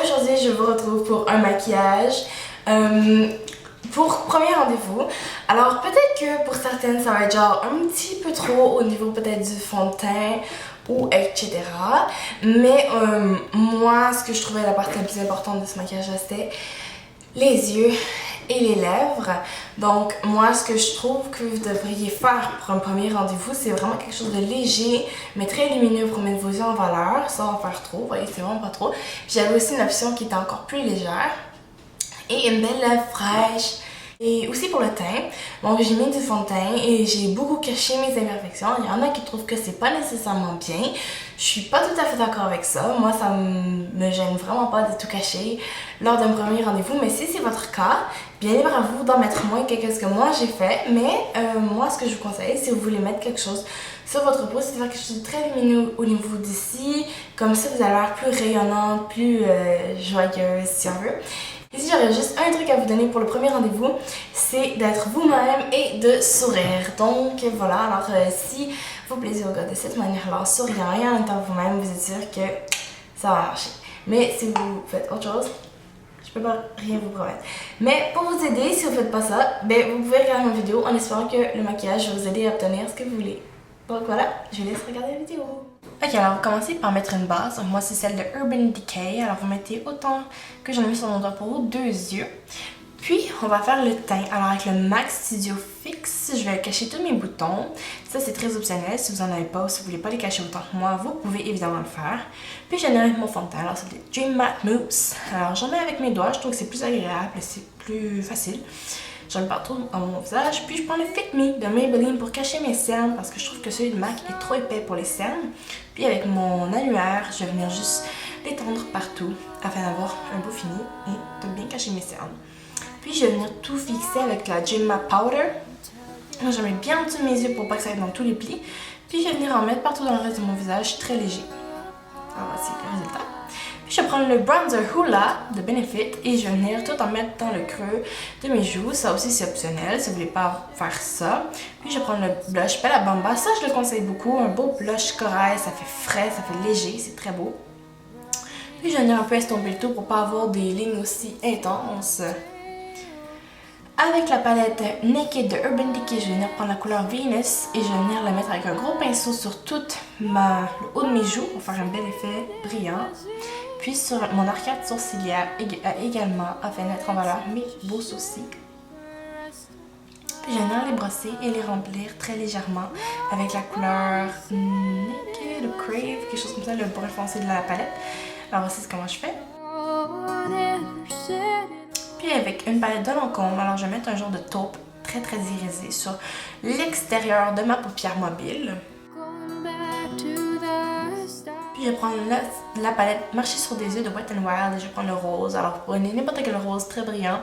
aujourd'hui, je vous retrouve pour un maquillage pour premier rendez-vous. Alors peut-être que pour certaines, ça va être genre un petit peu trop au niveau peut-être du fond de teint ou etc. Mais moi, ce que je trouvais la partie la plus importante de ce maquillage-là, c'était les yeux et les lèvres. Donc moi, ce que je trouve que vous devriez faire pour un premier rendez-vous, c'est vraiment quelque chose de léger mais très lumineux pour mettre vos yeux en valeur sans en faire trop. Vous voyez, c'est vraiment pas trop. J'avais aussi une option qui était encore plus légère et une belle lèvre fraîche. Et aussi pour le teint, bon, j'ai mis du fond de teint et j'ai beaucoup caché mes imperfections. Il y en a qui trouvent que c'est pas nécessairement bien. Je suis pas tout à fait d'accord avec ça. Moi, ça me gêne vraiment pas de tout cacher lors d'un premier rendez-vous. Mais si c'est votre cas, bien libre à vous d'en mettre moins que ce que moi j'ai fait. Mais moi, ce que je vous conseille, si vous voulez mettre quelque chose sur votre peau, c'est de faire quelque chose de très lumineux au niveau d'ici. Comme ça, vous allez l'air plus rayonnante, plus joyeuse, si on veut. Ici, j'aurais juste un truc à vous donner pour le premier rendez-vous, c'est d'être vous-même et de sourire. Donc voilà, alors si vous plaisez au gars de cette manière-là, en souriant et en étant vous-même, vous êtes sûr que ça va marcher. Mais si vous faites autre chose, je peux pas rien vous promettre. Mais pour vous aider, si vous faites pas ça, ben vous pouvez regarder ma vidéo en espérant que le maquillage va vous aider à obtenir ce que vous voulez. Donc voilà, je vous laisse regarder la vidéo. Ok, alors vous commencez par mettre une base. Donc moi, c'est celle de Urban Decay. Alors vous mettez autant que j'en ai mis sur mon doigt pour vos deux yeux. Puis, on va faire le teint. Alors avec le MAC Studio Fix, je vais cacher tous mes boutons. Ça, c'est très optionnel. Si vous n'en avez pas ou si vous ne voulez pas les cacher autant que moi, vous pouvez évidemment le faire. Puis, j'en ai avec mon fond de teint. Alors, c'est le Dream Matte Mousse. Alors, j'en mets avec mes doigts. Je trouve que c'est plus agréable, c'est plus facile. J'en mets partout dans mon visage. Puis, je prends le Fit Me de Maybelline pour cacher mes cernes parce que je trouve que celui de MAC est trop épais pour les cernes. Puis, avec mon annuaire, je vais venir juste l'étendre partout afin d'avoir un beau fini et de bien cacher mes cernes. Puis je vais venir tout fixer avec la Dream Matte Powder. Je mets bien en dessous de mes yeux pour pas que ça aille dans tous les plis. Puis je vais venir en mettre partout dans le reste de mon visage, très léger. Alors voici le résultat. Puis je vais prendre le bronzer Hoola de Benefit et je vais venir tout en mettre dans le creux de mes joues. Ça aussi c'est optionnel si vous voulez pas faire ça. Puis je vais prendre le blush Bella Bamba. Ça je le conseille beaucoup. Un beau blush corail, ça fait frais, ça fait léger, c'est très beau. Puis je vais venir un peu estomper le tout pour pas avoir des lignes aussi intenses. Avec la palette Naked de Urban Decay, je vais venir prendre la couleur Venus et je vais venir la mettre avec un gros pinceau sur tout le haut de mes joues pour faire un bel effet brillant. Puis sur mon arcade sourcilière également afin de mettre en valeur mes beaux sourcils. Puis je vais venir les brosser et les remplir très légèrement avec la couleur Naked ou Crave, quelque chose comme ça, le brun foncé de la palette. Alors voici comment je fais. Puis avec une palette de Lancôme, alors je vais mettre un genre de taupe très irisé sur l'extérieur de ma paupière mobile. Puis je vais prendre la palette Marcher sur des yeux de Wet n Wild et je vais prendre le rose. Alors vous prenez n'importe quel rose très brillant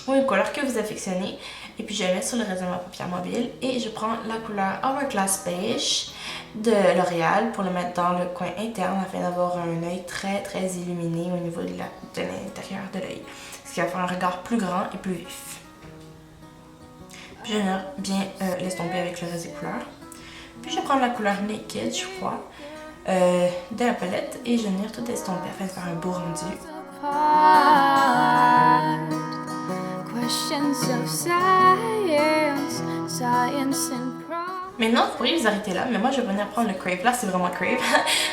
ou une couleur que vous affectionnez. Et puis je vais mettre sur le reste de ma paupière mobile et je prends la couleur Hourglass Beige de L'Oréal pour le mettre dans le coin interne afin d'avoir un œil très illuminé au niveau de l'intérieur de l'œil. Ce qui va faire un regard plus grand et plus vif. Puis je vais bien l'estomper avec le reste des couleurs. Puis je vais prendre la couleur Naked, je crois, de la palette et je vais venir tout estomper afin de faire un beau rendu. Maintenant, vous pourriez vous arrêter là, mais moi je vais venir prendre le Crave. Là, c'est vraiment Crave.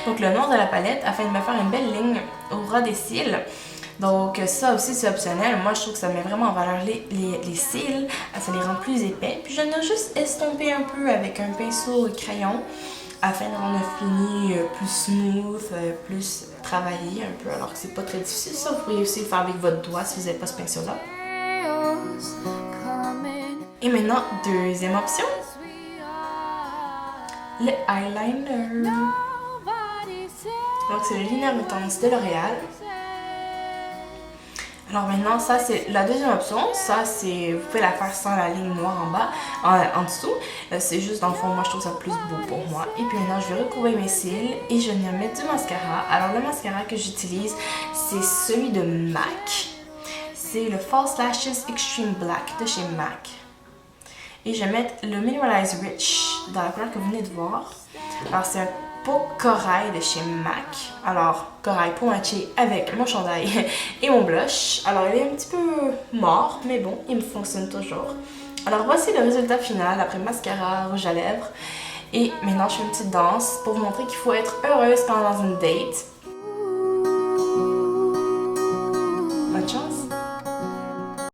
Donc le noir de la palette afin de me faire une belle ligne au ras des cils. Donc ça aussi c'est optionnel. Moi je trouve que ça met vraiment en valeur les cils. Ça les rend plus épais. Puis je viens juste estomper un peu avec un pinceau crayon afin de rendre le fini plus smooth, plus travaillé un peu. Alors que c'est pas très difficile. Ça, vous pourriez aussi le faire avec votre doigt si vous n'avez pas ce pinceau-là. Et maintenant, deuxième option. Le eyeliner. Donc c'est le Liner Intense de L'Oréal. Alors maintenant, ça c'est la deuxième option. Ça c'est, vous pouvez la faire sans la ligne noire en bas, en dessous. C'est juste dans le fond, moi je trouve ça plus beau pour moi. Et puis maintenant, je vais recouvrir mes cils et je viens mettre du mascara. Alors le mascara que j'utilise, c'est celui de MAC. C'est le False Lashes Extreme Black de chez MAC. Et je vais mettre le Mineralize Rich dans la couleur que vous venez de voir. Alors c'est un peau corail de chez MAC. Alors, corail pour matcher avec mon chandail et mon blush. Alors, il est un petit peu mort, mais bon, il me fonctionne toujours. Alors, voici le résultat final après mascara, rouge à lèvres. Et maintenant, je fais une petite danse pour vous montrer qu'il faut être heureuse quand on est dans une date.